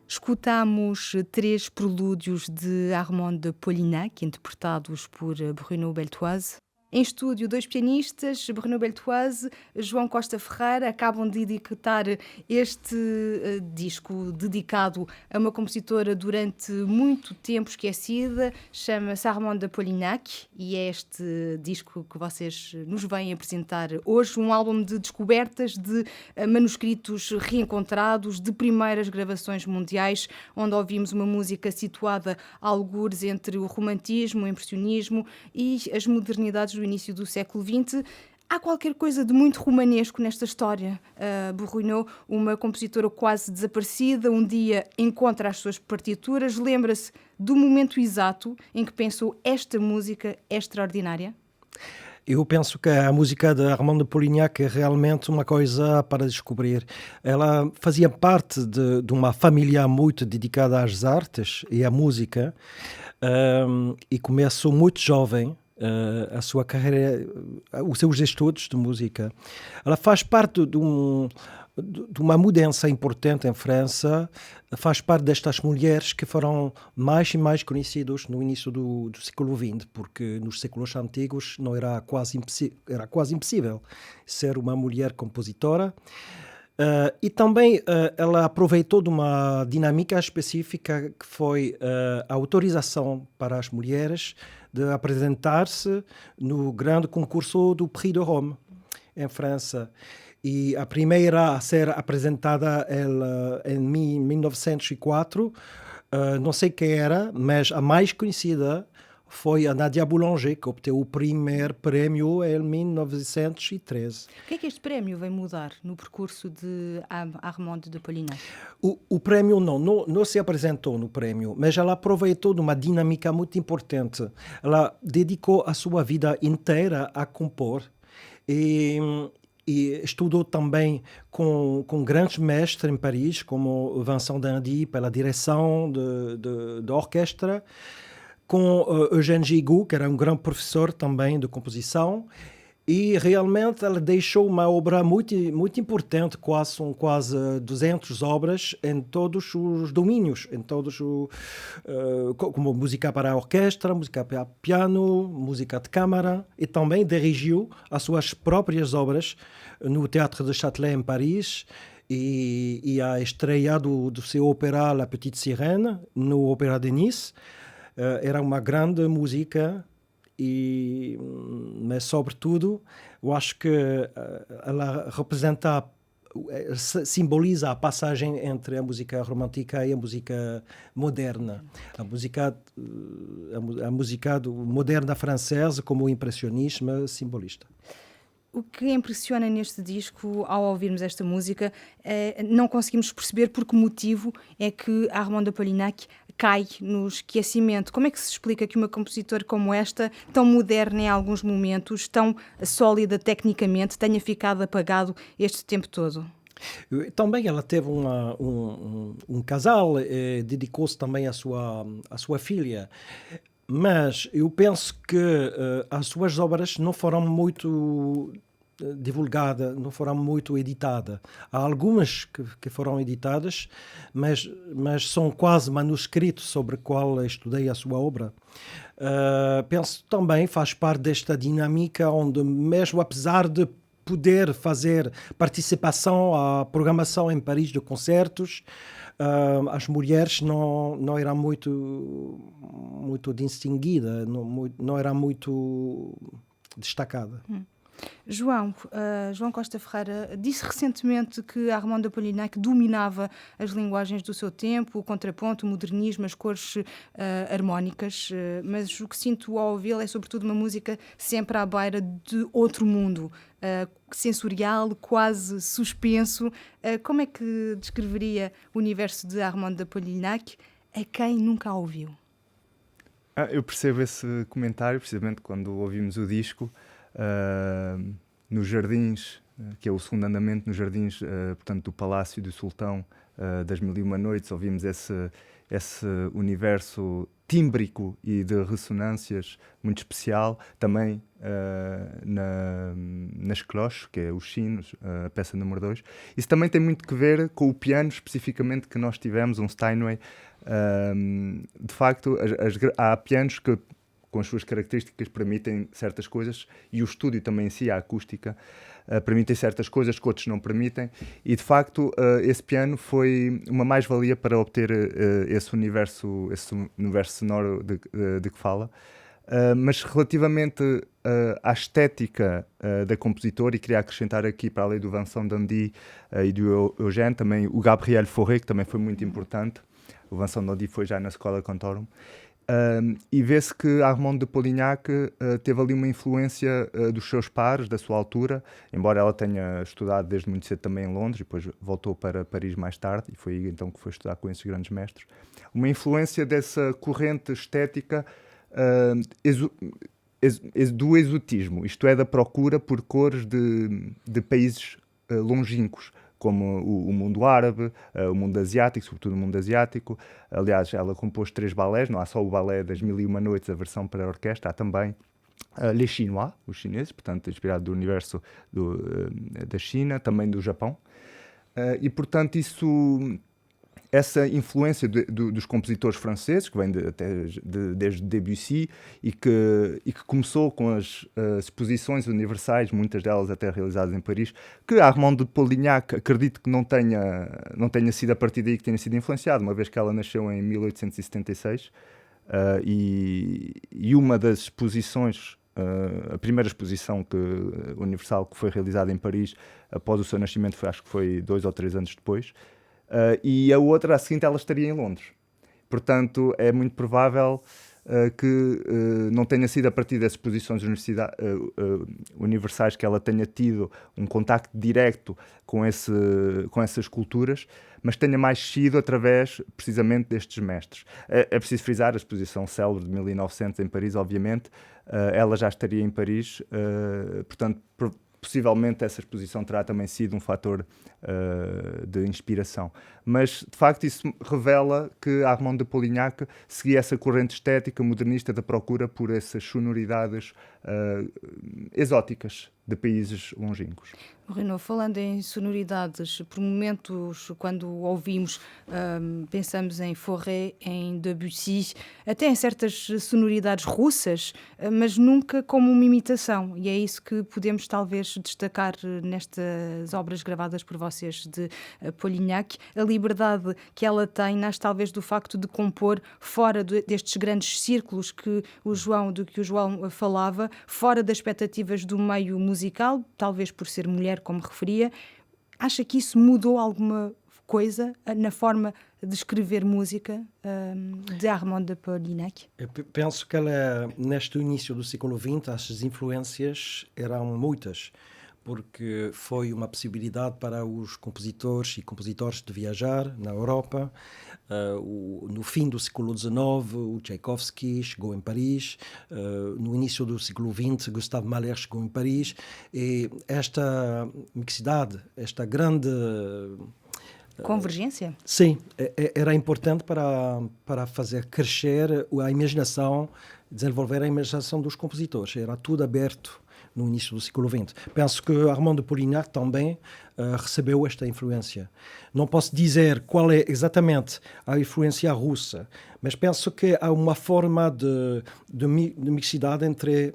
Escutamos três prelúdios de Armand de Polignac, interpretados por Bruno Beltoise. Em estúdio, dois pianistas, Bruno Beltoise, João Costa Ferreira, acabam de editar este disco dedicado a uma compositora durante muito tempo esquecida, chama-se Armand de Polignac, e é este disco que vocês nos vêm apresentar hoje, um álbum de descobertas, de manuscritos reencontrados, de primeiras gravações mundiais, onde ouvimos uma música situada a algures entre o romantismo, o impressionismo e as modernidades do início do século XX. Há qualquer coisa de muito romanesco nesta história. Bruno, uma compositora quase desaparecida, um dia encontra as suas partituras, lembra-se do momento exato em que pensou esta música é extraordinária? Eu penso que a música de Armand de Polignac é realmente uma coisa para descobrir. Ela fazia parte de uma família muito dedicada às artes e à música, e começou muito jovem a sua carreira, os seus estudos de música. Ela faz parte de uma mudança importante em França, faz parte destas mulheres que foram mais e mais conhecidas no início do século XX, porque nos séculos antigos não era era quase impossível ser uma mulher compositora. E também ela aproveitou de uma dinâmica específica que foi a autorização para as mulheres de apresentar-se no grande concurso do Prix de Rome, em França. E a primeira a ser apresentada ela, em 1904, não sei quem era, mas a mais conhecida foi a Nadia Boulanger, que obteve o primeiro prémio em 1913. O que é que este prémio vem mudar no percurso de Armand de Polignac? O prémio não se apresentou no prémio, mas ela aproveitou de uma dinâmica muito importante. Ela dedicou a sua vida inteira a compor e estudou também com grandes mestres em Paris, como Vincent d'Indy, pela direção da orquestra, com Eugène Gigoux, que era um grande professor também de composição, e realmente ela deixou uma obra muito, muito importante, são quase 200 obras em todos os domínios, como música para a orquestra, música para piano, música de câmara, e também dirigiu as suas próprias obras no Théâtre de Châtelet, em Paris, e a estreia do seu ópera La Petite Sirène, no Opéra de Nice. Era uma grande música, mas sobretudo eu acho que ela simboliza a passagem entre a música romântica e a música moderna. A música moderna francesa, como o impressionismo simbolista. O que impressiona neste disco, ao ouvirmos esta música, não conseguimos perceber por que motivo é que Armand de Polignac cai no esquecimento. Como é que se explica que uma compositora como esta, tão moderna em alguns momentos, tão sólida tecnicamente, tenha ficado apagado este tempo todo? Também ela teve um casal, dedicou-se também à sua filha. Mas eu penso que as suas obras não foram muito divulgadas, não foram muito editadas. Há algumas que foram editadas, mas são quase manuscritos sobre o qual estudei a sua obra. Penso também faz parte desta dinâmica onde, mesmo apesar de poder fazer participação à programação em Paris de concertos, as mulheres não eram muito distinguidas, não era muito destacada. João Costa Ferreira disse recentemente que Armand de Polignac dominava as linguagens do seu tempo, o contraponto, o modernismo, as cores harmónicas, mas o que sinto ao ouvi-la é sobretudo uma música sempre à beira de outro mundo, sensorial, quase suspenso. Como é que descreveria o universo de Armand de Polignac a quem nunca a ouviu? Eu percebo esse comentário, precisamente quando ouvimos o disco. Nos jardins, que é o segundo andamento, nos jardins, portanto, do Palácio do Sultão das Mil e Uma Noites, ouvimos esse universo tímbrico e de ressonâncias muito especial, também nas cloches, que é os sinos, a peça número 2. Isso também tem muito que ver com o piano, especificamente, que nós tivemos, um Steinway. De facto, há pianos que, com as suas características, permitem certas coisas, e o estúdio também em si, a acústica, permitem certas coisas que outros não permitem, e de facto esse piano foi uma mais-valia para obter esse universo sonoro de que fala. Mas relativamente à estética da compositora, e queria acrescentar aqui, para além do Vincent Dandy e do Eugène, também o Gabriel Fauré, que também foi muito importante. O Vincent Dandy foi já na Escola Cantorum. E vê-se que Armande de Polignac teve ali uma influência dos seus pares, da sua altura, embora ela tenha estudado desde muito cedo também em Londres, e depois voltou para Paris mais tarde, e foi aí então que foi estudar com esses grandes mestres. Uma influência dessa corrente estética do exotismo, isto é, da procura por cores de países longínquos, como o mundo árabe, o mundo asiático, sobretudo o mundo asiático. Aliás, ela compôs 3 balés, não há só o balé das Mil e Uma Noites, a versão para a orquestra, há também Les Chinois, os chineses, portanto, inspirado do universo da China, também do Japão. E, portanto, essa influência dos compositores franceses, que vem desde Debussy, e que começou com as exposições universais, muitas delas até realizadas em Paris, que Armande de Polignac, acredito que não tenha sido a partir daí que tenha sido influenciado, uma vez que ela nasceu em 1876, e uma das exposições, a primeira exposição universal que foi realizada em Paris após o seu nascimento, acho que foi 2 ou 3 anos depois. E a outra, a seguinte, ela estaria em Londres. Portanto, é muito provável que não tenha sido a partir das exposições universais que ela tenha tido um contacto direto com essas culturas, mas tenha mais sido através, precisamente, destes mestres. É preciso frisar a exposição célebre de 1900 em Paris, obviamente. Ela já estaria em Paris, portanto, possivelmente essa exposição terá também sido um fator de inspiração. Mas, de facto, isso revela que Armande de Polignac seguia essa corrente estética modernista da procura por essas sonoridades exóticas de países longínquos. Renaud, falando em sonoridades, por momentos, quando ouvimos, pensamos em Fauré, em Debussy, até em certas sonoridades russas, mas nunca como uma imitação. E é isso que podemos talvez destacar nestas obras gravadas por vocês de Polignac. A liberdade que ela tem nasce talvez do facto de compor fora destes grandes círculos de que o João falava, fora das expectativas do meio musical, talvez por ser mulher, como referia. Acha que isso mudou alguma coisa na forma de escrever música de Armande de Polignac? Eu penso que ela, neste início do século XX, as influências eram muitas, porque foi uma possibilidade para os compositores e compositores de viajar na Europa. No fim do século XIX, o Tchaikovsky chegou em Paris. No início do século XX, Gustave Mahler chegou em Paris. E esta mixidade, esta grande convergência? Sim, era importante para fazer crescer a imaginação, desenvolver a imaginação dos compositores. Era tudo aberto no início do século XX. Penso que Armande de Polignac também recebeu esta influência. Não posso dizer qual é exatamente a influência russa, mas penso que há uma forma de mixidade entre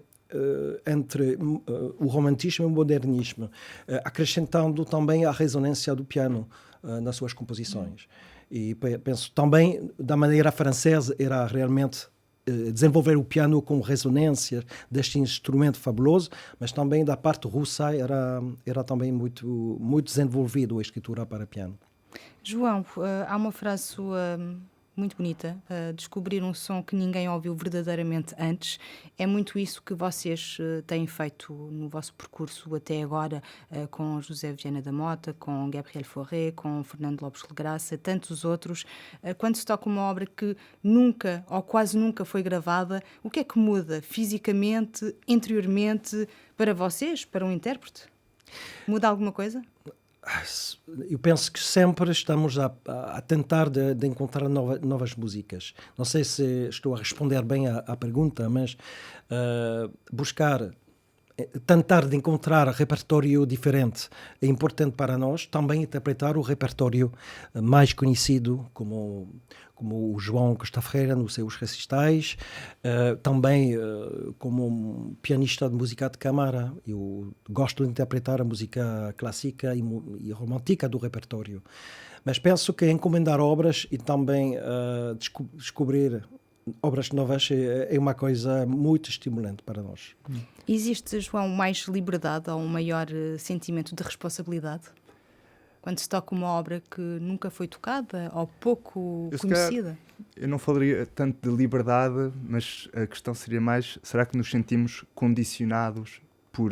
o romantismo e o modernismo, acrescentando também a ressonância do piano nas suas composições. E penso também, da maneira francesa, era realmente desenvolver o piano com ressonâncias deste instrumento fabuloso, mas também da parte russa era também muito, muito desenvolvido a escritura para piano. João, há uma frase sua muito bonita, descobrir um som que ninguém ouviu verdadeiramente antes. É muito isso que vocês têm feito no vosso percurso até agora, com José Viana da Mota, com Gabriel Fauré, com Fernando Lopes de Graça, tantos outros. Quando se toca uma obra que nunca ou quase nunca foi gravada, o que é que muda fisicamente, interiormente, para vocês, para um intérprete? Muda alguma coisa? Eu penso que sempre estamos a tentar de encontrar novas músicas. Não sei se estou a responder bem à pergunta, mas tentar de encontrar repertório diferente é importante para nós. Também interpretar o repertório mais conhecido, como o João Costa Ferreira nos seus recitais, também como pianista de música de câmara. Eu gosto de interpretar a música clássica e romântica do repertório. Mas penso que encomendar obras e também descobrir obras novas é uma coisa muito estimulante para nós. Existe, João, mais liberdade ou um maior sentimento de responsabilidade? Quando se toca uma obra que nunca foi tocada ou pouco conhecida? Eu não falaria tanto de liberdade, mas a questão seria mais, será que nos sentimos condicionados por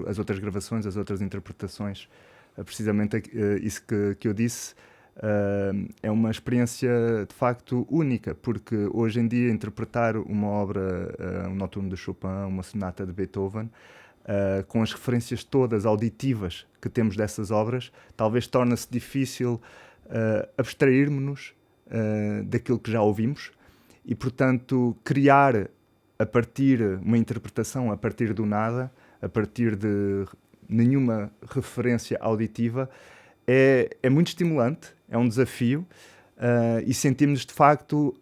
as outras gravações, as outras interpretações? Precisamente isso que eu disse. É uma experiência de facto única, porque hoje em dia interpretar uma obra, um noturno de Chopin, uma sonata de Beethoven, com as referências todas auditivas que temos dessas obras, talvez torna-se difícil abstrairmos-nos daquilo que já ouvimos e, portanto, criar uma interpretação a partir do nada, a partir de nenhuma referência auditiva, é muito estimulante, é um desafio e sentimos de facto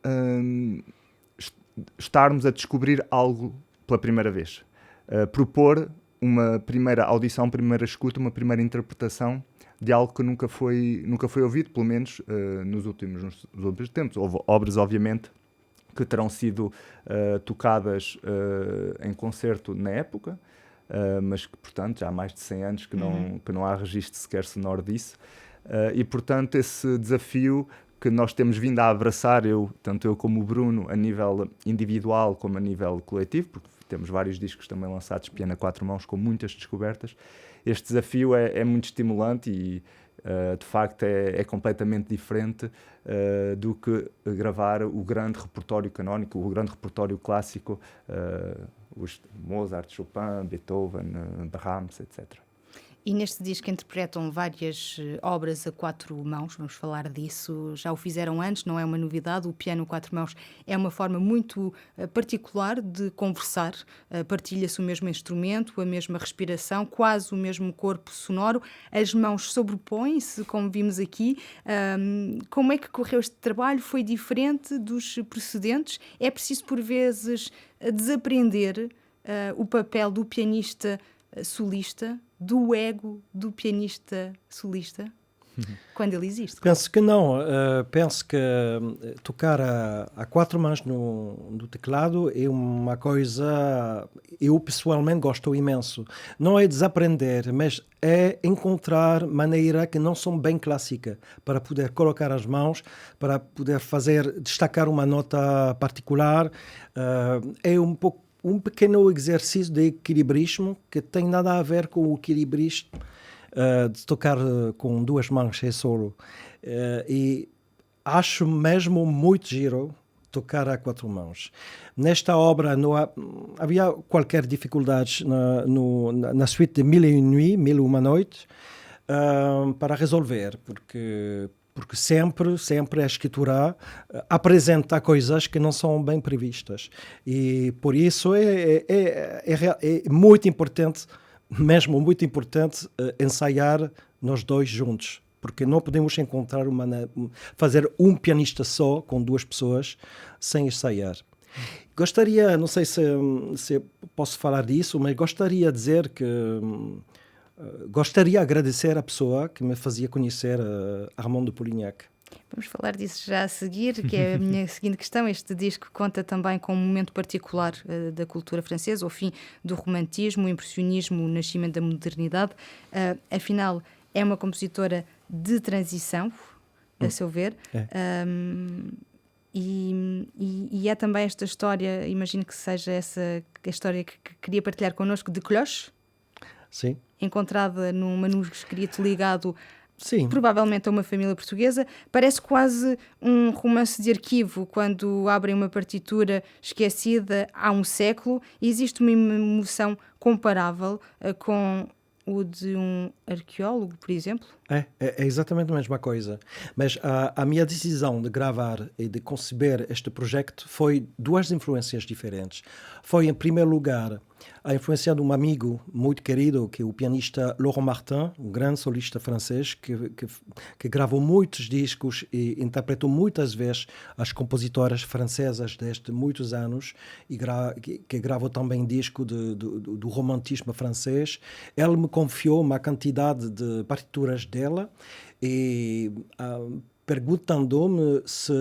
estarmos a descobrir algo pela primeira vez. Propor uma primeira audição, primeira escuta, uma primeira interpretação de algo que nunca foi ouvido, pelo menos nos últimos tempos. Houve obras, obviamente, que terão sido tocadas em concerto na época, mas que, portanto, já há mais de 100 anos que não há registro sequer sonoro disso. E, portanto, esse desafio que nós temos vindo a abraçar, tanto eu como o Bruno, a nível individual como a nível coletivo, porque temos vários discos também lançados, piano a 4 mãos, com muitas descobertas. Este desafio é muito estimulante e, de facto, é completamente diferente do que gravar o grande repertório canónico, o grande repertório clássico, os Mozart, Chopin, Beethoven, Brahms, etc. E neste disco interpretam várias obras a 4 mãos, vamos falar disso. Já o fizeram antes, não é uma novidade. O piano a 4 mãos é uma forma muito particular de conversar. Partilha-se o mesmo instrumento, a mesma respiração, quase o mesmo corpo sonoro. As mãos sobrepõem-se, como vimos aqui. Como é que correu este trabalho? Foi diferente dos precedentes? É preciso, por vezes, desaprender o papel do pianista solista, do ego do pianista solista, quando ele existe? Penso que não. Penso que tocar a 4 mãos no teclado é uma coisa... Eu, pessoalmente, gosto imenso. Não é desaprender, mas é encontrar maneira que não são bem clássica para poder colocar as mãos, para poder destacar uma nota particular. É um pequeno exercício de equilibrismo que tem nada a ver com o equilibrismo de tocar com 2 mãos é solo. E acho mesmo muito giro tocar a 4 mãos. Nesta obra não havia qualquer dificuldade na suite de Mille et une nuits, Mil e uma noites, para resolver, porque sempre a escritura apresenta coisas que não são bem previstas. E por isso é muito importante, mesmo muito importante, ensaiar nós dois juntos. Porque não podemos fazer um pianista só, com 2 pessoas, sem ensaiar. Gostaria, não sei se posso falar disso, mas gostaria de dizer que... gostaria de agradecer a pessoa que me fazia conhecer Armand de Polignac. Vamos falar disso já a seguir, que é a minha seguinte questão. Este disco conta também com um momento particular da cultura francesa, o fim do romantismo, o impressionismo, o nascimento da modernidade. Afinal, é uma compositora de transição, a seu ver. E é também esta história, imagino que seja essa a história que queria partilhar connosco, de Cloche. Sim. Encontrada num manuscrito ligado, sim, provavelmente a uma família portuguesa. Parece quase um romance de arquivo, quando abrem uma partitura esquecida há um século. Existe uma emoção comparável com ou de um arqueólogo, por exemplo? É exatamente a mesma coisa. Mas a minha decisão de gravar e de conceber este projeto foi duas influências diferentes. Foi, em primeiro lugar, a influência de um amigo muito querido, que é o pianista Laurent Martin, um grande solista francês, que gravou muitos discos e interpretou muitas vezes as compositoras francesas desde muitos anos, e que gravou também disco do romantismo francês. Ele me confiou uma quantidade de partituras dela e perguntando-me se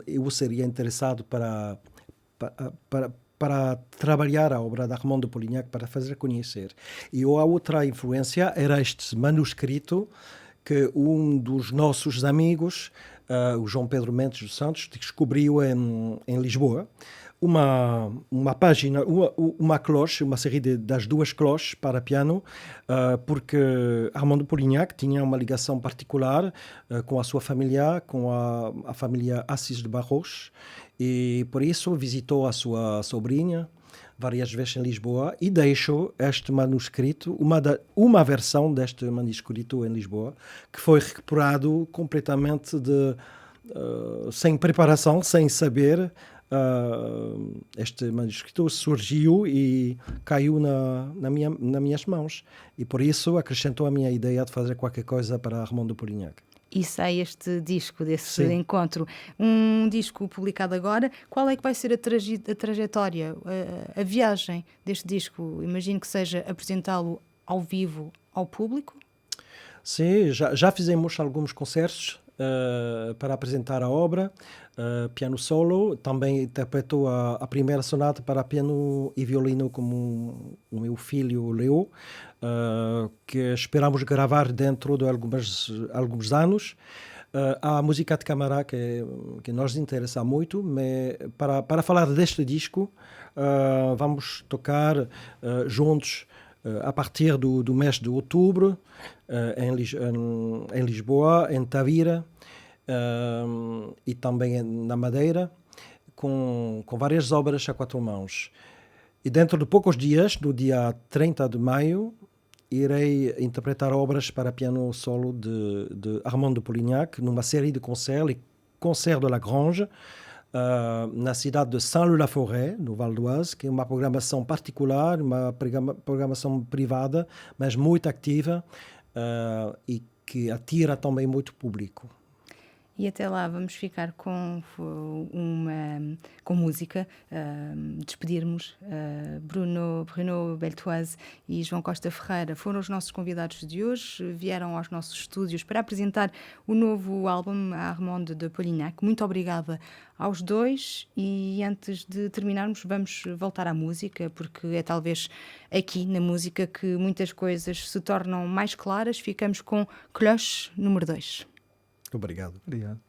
eu seria interessado para trabalhar a obra de Armand de Polignac, para fazer conhecer. E a outra influência era este manuscrito que um dos nossos amigos, o João Pedro Mendes dos Santos, descobriu em Lisboa. Uma página, uma cloche, uma série das duas cloches para piano, porque Armand de Polignac tinha uma ligação particular com a sua família, com a família Assis de Barros, e por isso visitou a sua sobrinha várias vezes em Lisboa e deixou este manuscrito, uma versão deste manuscrito em Lisboa, que foi recuperado completamente sem preparação, sem saber. Este manuscrito surgiu e caiu nas minhas mãos, e por isso acrescentou a minha ideia de fazer qualquer coisa para Armand de Polignac. E sai este disco desse Sim. encontro, um disco publicado agora. Qual é que vai ser a trajetória, a viagem deste disco? Imagino que seja apresentá-lo ao vivo ao público? Sim, já fizemos alguns concertos para apresentar a obra, piano solo. Também interpretou a primeira sonata para piano e violino com o meu filho Leo, que esperamos gravar dentro de alguns anos. A música de câmara que nos interessa muito, mas para falar deste disco, vamos tocar juntos a partir do mês de outubro, em Lisboa, em Tavira, e também na Madeira, com várias obras a quatro mãos. E dentro de poucos dias, no dia 30 de maio, irei interpretar obras para piano solo de Armand de Polignac, numa série de concertos, les Concerts de la Grange, na cidade de Saint-Leu-la-Forêt, no Val d'Oise, que é uma programação particular, uma programação privada, mas muito ativa, e que atira também muito público. E até lá vamos ficar com música, despedirmos. Bruno Beltoise e João Costa Ferreira foram os nossos convidados de hoje, vieram aos nossos estúdios para apresentar o novo álbum Armand de Polignac. Muito obrigada aos dois, e antes de terminarmos vamos voltar à música, porque é talvez aqui na música que muitas coisas se tornam mais claras. Ficamos com Cloche número 2. Obrigado. Obrigado.